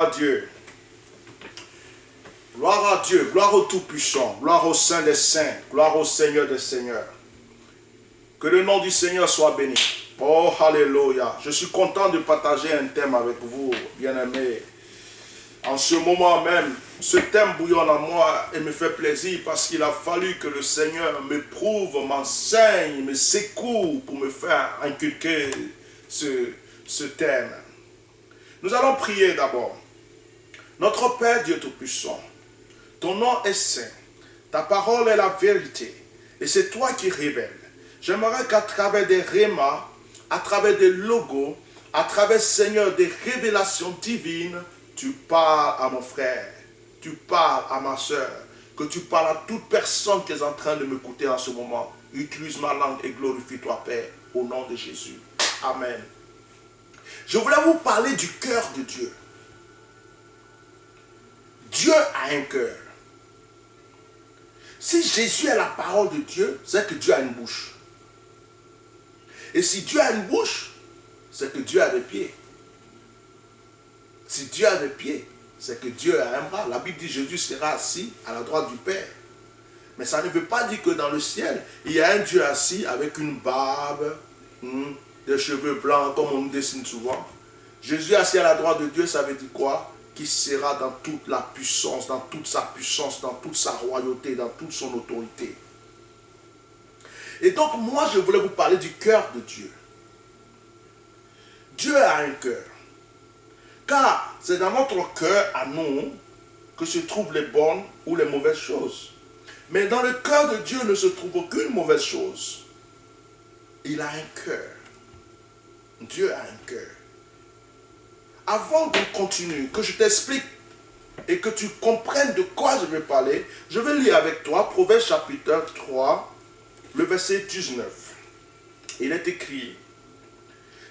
à Dieu. Gloire à Dieu, gloire au Tout-Puissant, gloire au Saint des Saints, gloire au Seigneur des Seigneurs. Que le nom du Seigneur soit béni. Oh, alléluia. Je suis content de partager un thème avec vous, bien-aimés. En ce moment même, ce thème bouillonne en moi et me fait plaisir parce qu'il a fallu que le Seigneur me prouve, m'enseigne, me secoue pour me faire inculquer ce thème. Nous allons prier d'abord. Notre Père Dieu Tout-Puissant, ton nom est saint, ta parole est la vérité et c'est toi qui révèles. J'aimerais qu'à travers des rémas, à travers des logos, à travers, Seigneur, des révélations divines, tu parles à mon frère, tu parles à ma soeur, que tu parles à toute personne qui est en train de m'écouter en ce moment. Utilise ma langue et glorifie-toi, Père, au nom de Jésus. Amen. Je voulais vous parler du cœur de Dieu. Dieu a un cœur. Si Jésus est la parole de Dieu, c'est que Dieu a une bouche. Et si Dieu a une bouche, c'est que Dieu a des pieds. Si Dieu a des pieds, c'est que Dieu a un bras. La Bible dit que Jésus sera assis à la droite du Père. Mais ça ne veut pas dire que dans le ciel, il y a un Dieu assis avec une barbe, des cheveux blancs, comme on nous dessine souvent. Jésus assis à la droite de Dieu, ça veut dire quoi? Qui sera dans toute la puissance, dans toute sa puissance, dans toute sa royauté, dans toute son autorité. Et donc, moi, je voulais vous parler du cœur de Dieu. Dieu a un cœur. Car c'est dans notre cœur, à nous, que se trouvent les bonnes ou les mauvaises choses. Mais dans le cœur de Dieu ne se trouve aucune mauvaise chose. Il a un cœur. Dieu a un cœur. Avant de continuer, que je t'explique et que tu comprennes de quoi je vais parler, je vais lire avec toi Proverbe chapitre 3, le verset 19. Il est écrit,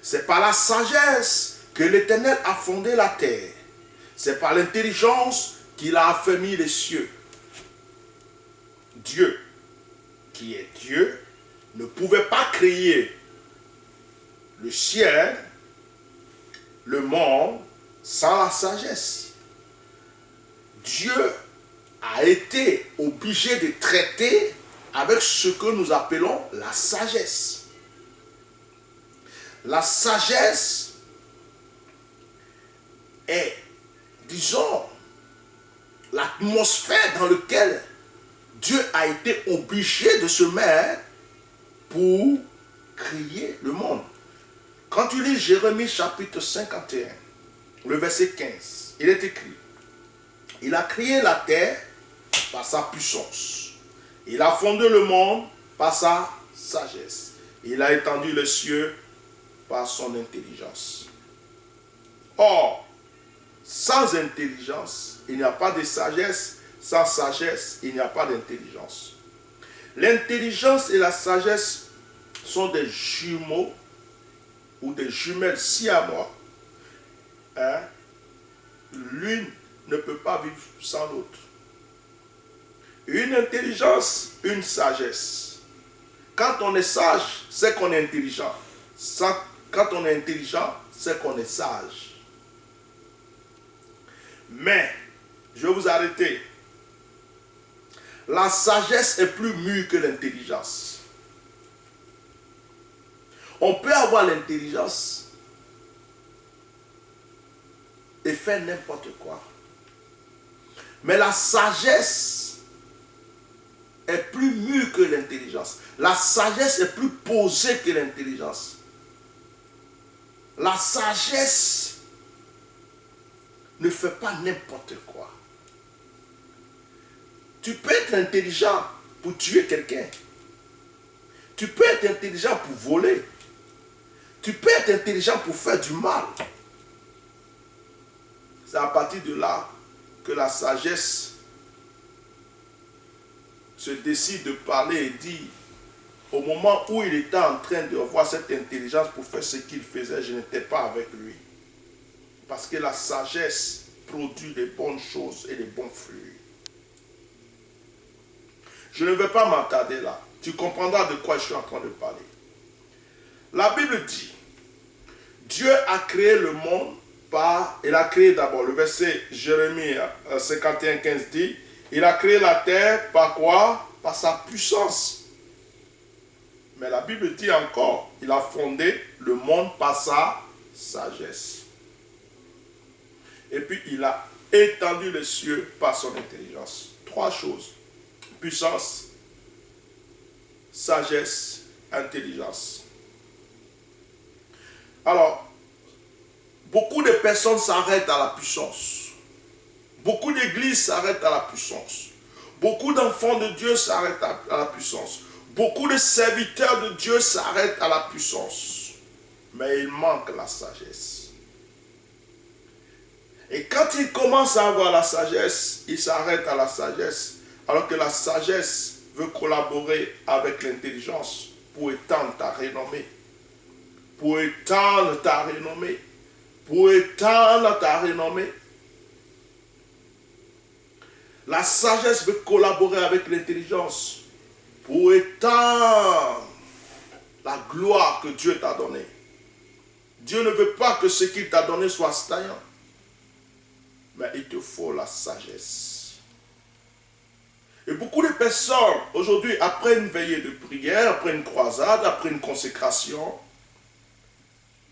c'est par la sagesse que l'Éternel a fondé la terre. C'est par l'intelligence qu'il a affermi les cieux. Dieu, qui est Dieu, ne pouvait pas créer le ciel, le monde, sans la sagesse. Dieu a été obligé de traiter avec ce que nous appelons la sagesse. La sagesse est, disons, l'atmosphère dans laquelle Dieu a été obligé de se mettre pour créer le monde. Quand tu lis Jérémie chapitre 51, le verset 15, il est écrit, il a créé la terre par sa puissance. Il a fondé le monde par sa sagesse. Il a étendu les cieux par son intelligence. Or, sans intelligence, il n'y a pas de sagesse. Sans sagesse, il n'y a pas d'intelligence. L'intelligence et la sagesse sont des jumeaux ou des jumelles siamois. L'une ne peut pas vivre sans l'autre. Une intelligence, une sagesse. Quand on est sage, c'est qu'on est intelligent. Quand on est intelligent, c'est qu'on est sage. Mais, je vais vous arrêter. La sagesse est plus mûre que l'intelligence. On peut avoir l'intelligence et faire n'importe quoi. Mais la sagesse est plus mûre que l'intelligence. La sagesse est plus posée que l'intelligence. La sagesse ne fait pas n'importe quoi. Tu peux être intelligent pour tuer quelqu'un. Tu peux être intelligent pour voler. Tu peux être intelligent pour faire du mal. C'est à partir de là que la sagesse se décide de parler et dit, au moment où il était en train de avoir cette intelligence pour faire ce qu'il faisait, je n'étais pas avec lui. Parce que la sagesse produit les bonnes choses et les bons fruits. Je ne vais pas m'attarder là. Tu comprendras de quoi je suis en train de parler. La Bible dit, Dieu a créé le monde il a créé d'abord, le verset Jérémie 51, 15 dit, il a créé la terre par quoi? Par sa puissance. Mais la Bible dit encore, il a fondé le monde par sa sagesse. Et puis il a étendu les cieux par son intelligence. Trois choses. Puissance, sagesse, intelligence. Alors, beaucoup de personnes s'arrêtent à la puissance. Beaucoup d'églises s'arrêtent à la puissance. Beaucoup d'enfants de Dieu s'arrêtent à la puissance. Beaucoup de serviteurs de Dieu s'arrêtent à la puissance. Mais il manque la sagesse. Et quand ils commencent à avoir la sagesse, ils s'arrêtent à la sagesse. Alors que la sagesse veut collaborer avec l'intelligence pour étendre ta renommée. Pour étendre ta renommée. Pour étendre ta renommée. La sagesse veut collaborer avec l'intelligence pour étendre la gloire que Dieu t'a donnée. Dieu ne veut pas que ce qu'il t'a donné soit stagnant. Mais il te faut la sagesse. Et beaucoup de personnes, aujourd'hui, après une veillée de prière, après une croisade, après une consécration,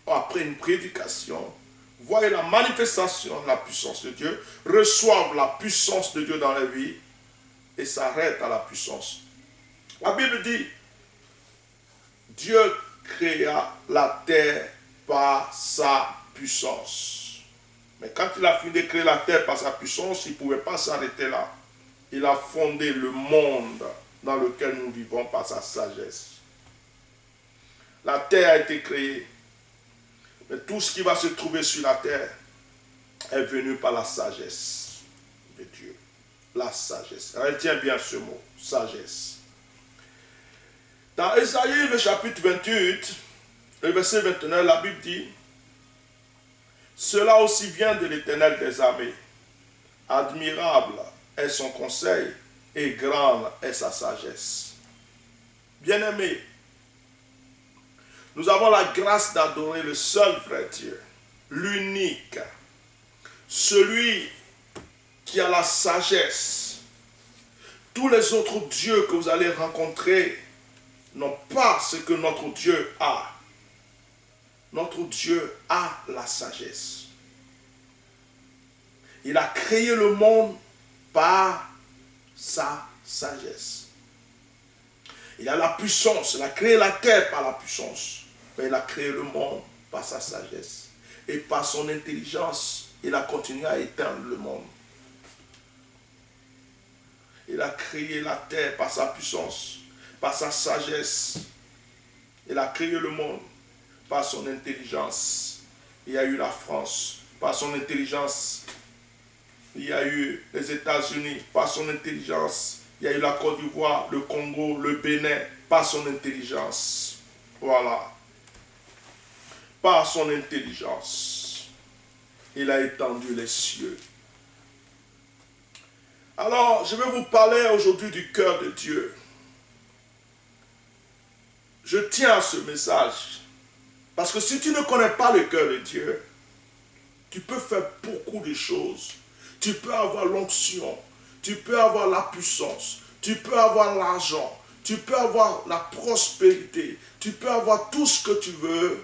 après une prédication, voient la manifestation de la puissance de Dieu, reçoivent la puissance de Dieu dans leur vie et s'arrêtent à la puissance. La Bible dit, Dieu créa la terre par sa puissance. Mais quand il a fini de créer la terre par sa puissance, il ne pouvait pas s'arrêter là. Il a fondé le monde dans lequel nous vivons par sa sagesse. La terre a été créée. Mais tout ce qui va se trouver sur la terre est venu par la sagesse de Dieu. La sagesse. Retiens bien ce mot, sagesse. Dans Ésaïe, le chapitre 28, le verset 29, la Bible dit, cela aussi vient de l'Éternel des armées. Admirable est son conseil et grande est sa sagesse. Bien-aimés, nous avons la grâce d'adorer le seul vrai Dieu, l'unique, celui qui a la sagesse. Tous les autres dieux que vous allez rencontrer n'ont pas ce que notre Dieu a. Notre Dieu a la sagesse. Il a créé le monde par sa sagesse. Il a la puissance, il a créé la terre par la puissance. Mais il a créé le monde par sa sagesse. Et par son intelligence, il a continué à éteindre le monde. Il a créé la terre par sa puissance, par sa sagesse. Il a créé le monde par son intelligence. Il y a eu la France par son intelligence. Il y a eu les États-Unis par son intelligence. Il y a eu la Côte d'Ivoire, le Congo, le Bénin par son intelligence. Voilà. Par son intelligence, il a étendu les cieux. Alors, je vais vous parler aujourd'hui du cœur de Dieu. Je tiens à ce message. Parce que si tu ne connais pas le cœur de Dieu, tu peux faire beaucoup de choses. Tu peux avoir l'onction, tu peux avoir la puissance, tu peux avoir l'argent, tu peux avoir la prospérité, tu peux avoir tout ce que tu veux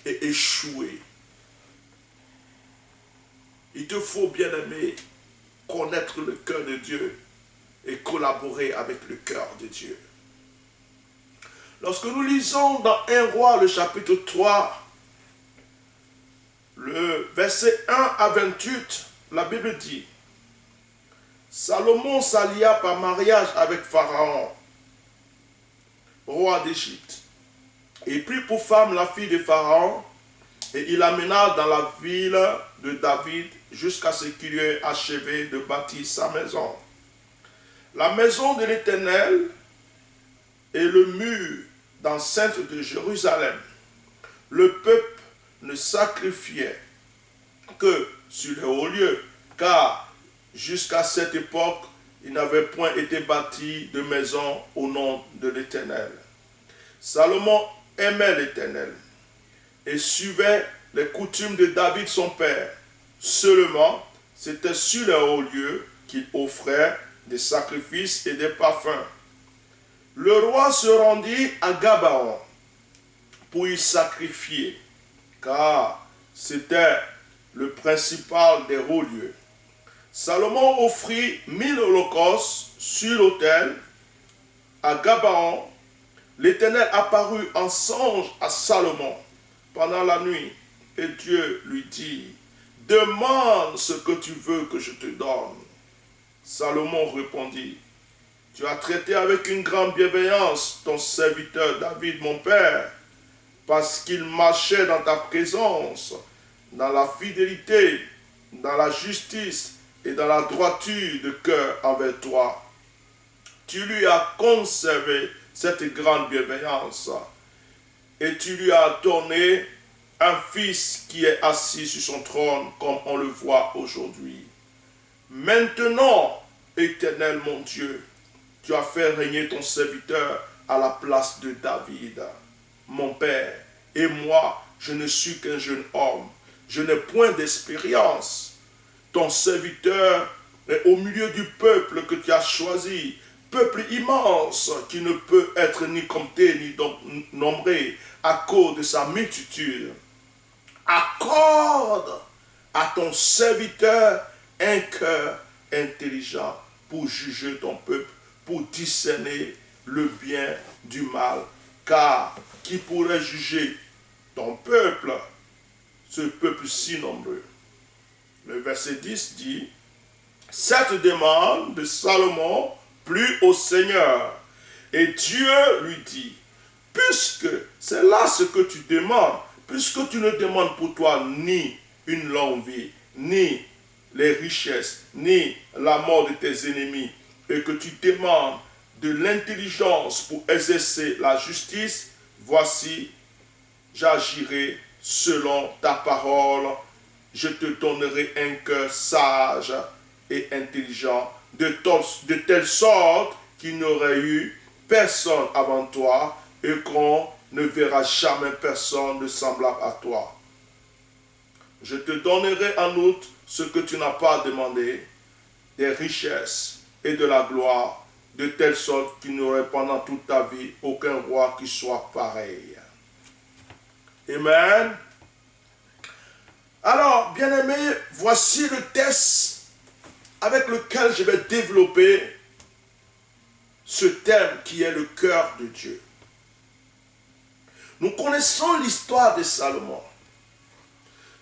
et échouer. Il te faut, bien-aimé, connaître le cœur de Dieu et collaborer avec le cœur de Dieu. Lorsque nous lisons dans 1 Roi, le chapitre 3, le verset 1 à 28, la Bible dit, Salomon s'allia par mariage avec Pharaon, roi d'Égypte. Il prit pour femme la fille de Pharaon et il l'amena dans la ville de David jusqu'à ce qu'il ait achevé de bâtir sa maison. La maison de l'Éternel et le mur d'enceinte de Jérusalem. Le peuple ne sacrifiait que sur les hauts lieux, car jusqu'à cette époque, il n'avait point été bâti de maison au nom de l'Éternel. Salomon aimait l'Éternel et suivait les coutumes de David son père. Seulement, c'était sur les hauts lieux qu'il offrait des sacrifices et des parfums. Le roi se rendit à Gabaon pour y sacrifier, car c'était le principal des hauts lieux. Salomon offrit 1000 holocaustes sur l'autel à Gabaon. L'Éternel apparut en songe à Salomon pendant la nuit, et Dieu lui dit, « Demande ce que tu veux que je te donne. » Salomon répondit, « Tu as traité avec une grande bienveillance ton serviteur David, mon père, parce qu'il marchait dans ta présence, dans la fidélité, dans la justice et dans la droiture de cœur envers toi. Tu lui as conservé cette grande bienveillance, et tu lui as donné un fils qui est assis sur son trône, comme on le voit aujourd'hui. Maintenant, Éternel mon Dieu, tu as fait régner ton serviteur à la place de David, mon père, et moi, je ne suis qu'un jeune homme, je n'ai point d'expérience. Ton serviteur est au milieu du peuple que tu as choisi, peuple immense qui ne peut être ni compté ni nombré à cause de sa multitude. Accorde à ton serviteur un cœur intelligent pour juger ton peuple, pour discerner le bien du mal. Car qui pourrait juger ton peuple, ce peuple si nombreux? Le verset 10 dit, « Cette demande de Salomon plut au Seigneur, et Dieu lui dit, « Puisque c'est là ce que tu demandes, puisque tu ne demandes pour toi ni une longue vie, ni les richesses, ni la mort de tes ennemis, et que tu demandes de l'intelligence pour exercer la justice, voici, j'agirai selon ta parole. Je te donnerai un cœur sage et intelligent, de telle sorte qu'il n'y aurait eu personne avant toi et qu'on ne verra jamais personne de semblable à toi. Je te donnerai en outre ce que tu n'as pas demandé, des richesses et de la gloire, de telle sorte qu'il n'y aurait pendant toute ta vie aucun roi qui soit pareil. » Amen. Alors, bien-aimés, voici le texte avec lequel je vais développer ce thème qui est le cœur de Dieu. Nous connaissons l'histoire de Salomon.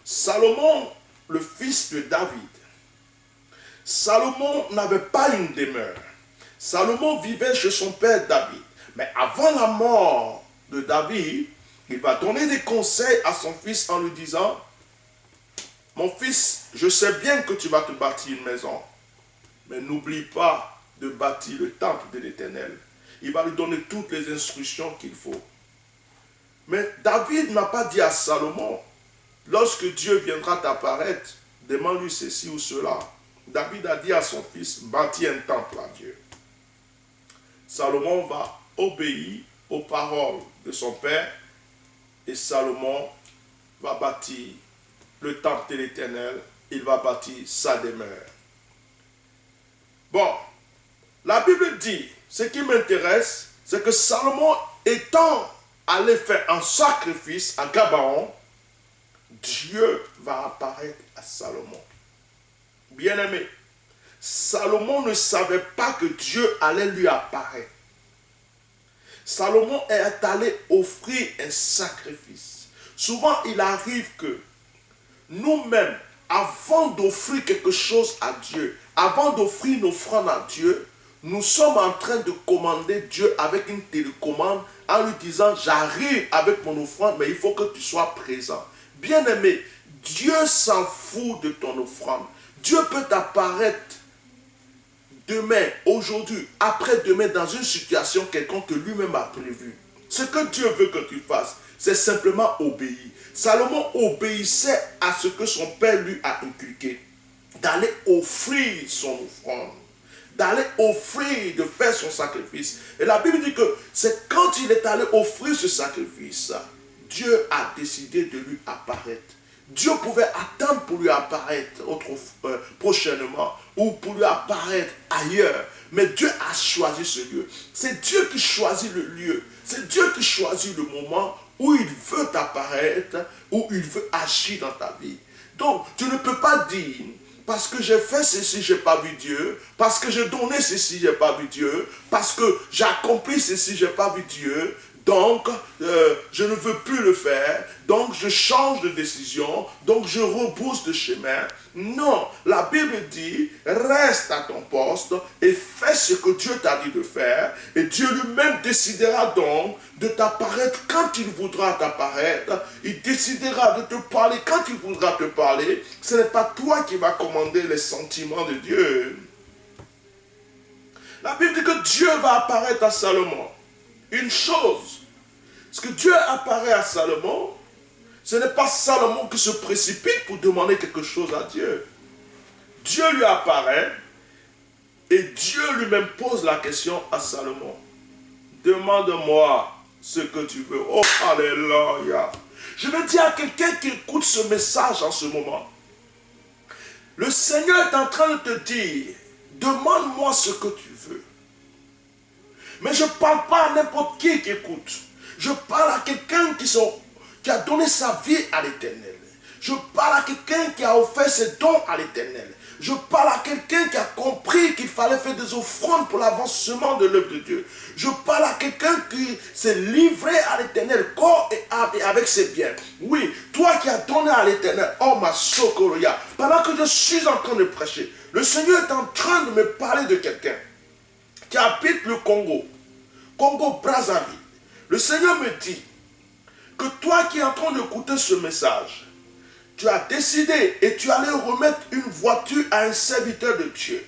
Salomon, le fils de David. Salomon n'avait pas une demeure. Salomon vivait chez son père David. Mais avant la mort de David, il va donner des conseils à son fils en lui disant, « Mon fils, je sais bien que tu vas te bâtir une maison, mais n'oublie pas de bâtir le temple de l'Éternel. » Il va lui donner toutes les instructions qu'il faut. Mais David n'a pas dit à Salomon, « Lorsque Dieu viendra t'apparaître, demande-lui ceci ou cela. » David a dit à son fils, « Bâtis un temple à Dieu. » Salomon va obéir aux paroles de son père et Salomon va bâtir le temple de l'Éternel, il va bâtir sa demeure. Bon, la Bible dit, ce qui m'intéresse, c'est que Salomon étant allé faire un sacrifice à Gabaon, Dieu va apparaître à Salomon. Bien-aimé, Salomon ne savait pas que Dieu allait lui apparaître. Salomon est allé offrir un sacrifice. Souvent, il arrive que nous-mêmes, avant d'offrir quelque chose à Dieu, avant d'offrir une offrande à Dieu, nous sommes en train de commander Dieu avec une télécommande en lui disant, j'arrive avec mon offrande, mais il faut que tu sois présent. Bien-aimé, Dieu s'en fout de ton offrande. Dieu peut t'apparaître demain, aujourd'hui, après-demain, dans une situation quelconque que lui-même a prévue. Ce que Dieu veut que tu fasses, c'est simplement obéir. Salomon obéissait à ce que son père lui a inculqué, d'aller offrir son offrande, d'aller offrir, de faire son sacrifice. Et la Bible dit que c'est quand il est allé offrir ce sacrifice, Dieu a décidé de lui apparaître. Dieu pouvait attendre pour lui apparaître prochainement ou pour lui apparaître ailleurs. Mais Dieu a choisi ce lieu. C'est Dieu qui choisit le lieu. C'est Dieu qui choisit le moment où il veut apparaître, où il veut agir dans ta vie. Donc, tu ne peux pas dire, parce que j'ai fait ceci, je n'ai pas vu Dieu. Parce que j'ai donné ceci, je n'ai pas vu Dieu. Parce que j'ai accompli ceci, je n'ai pas vu Dieu. Donc, je ne veux plus le faire. Donc, je change de décision. Donc, je rebrousse de chemin. Non, la Bible dit, reste à ton poste et fais ce que Dieu t'a dit de faire. Et Dieu lui-même décidera donc de t'apparaître quand il voudra t'apparaître. Il décidera de te parler quand il voudra te parler. Ce n'est pas toi qui vas commander les sentiments de Dieu. La Bible dit que Dieu va apparaître à Salomon. Une chose, ce que Dieu apparaît à Salomon, ce n'est pas Salomon qui se précipite pour demander quelque chose à Dieu. Dieu lui apparaît et Dieu lui-même pose la question à Salomon. Demande-moi ce que tu veux. Oh, alléluia. Je veux dire à quelqu'un qui écoute ce message en ce moment. Le Seigneur est en train de te dire, demande-moi ce que tu veux. Mais je ne parle pas à n'importe qui écoute. Je parle à quelqu'un qui a donné sa vie à l'Éternel. Je parle à quelqu'un qui a offert ses dons à l'Éternel. Je parle à quelqu'un qui a compris qu'il fallait faire des offrandes pour l'avancement de l'œuvre de Dieu. Je parle à quelqu'un qui s'est livré à l'Éternel, corps et âme et avec ses biens. Oui, toi qui as donné à l'Éternel, oh ma sokoroya, pendant que je suis en train de prêcher, le Seigneur est en train de me parler de quelqu'un qui habite le Congo Brazzaville. Le Seigneur me dit que toi qui es en train d'écouter ce message, tu as décidé et tu allais remettre une voiture à un serviteur de Dieu.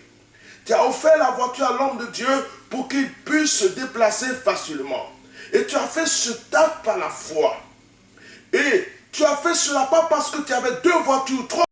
Tu as offert la voiture à l'homme de Dieu pour qu'il puisse se déplacer facilement. Et tu as fait ce acte par la foi. Et tu as fait cela pas parce que tu avais 2 voitures, 3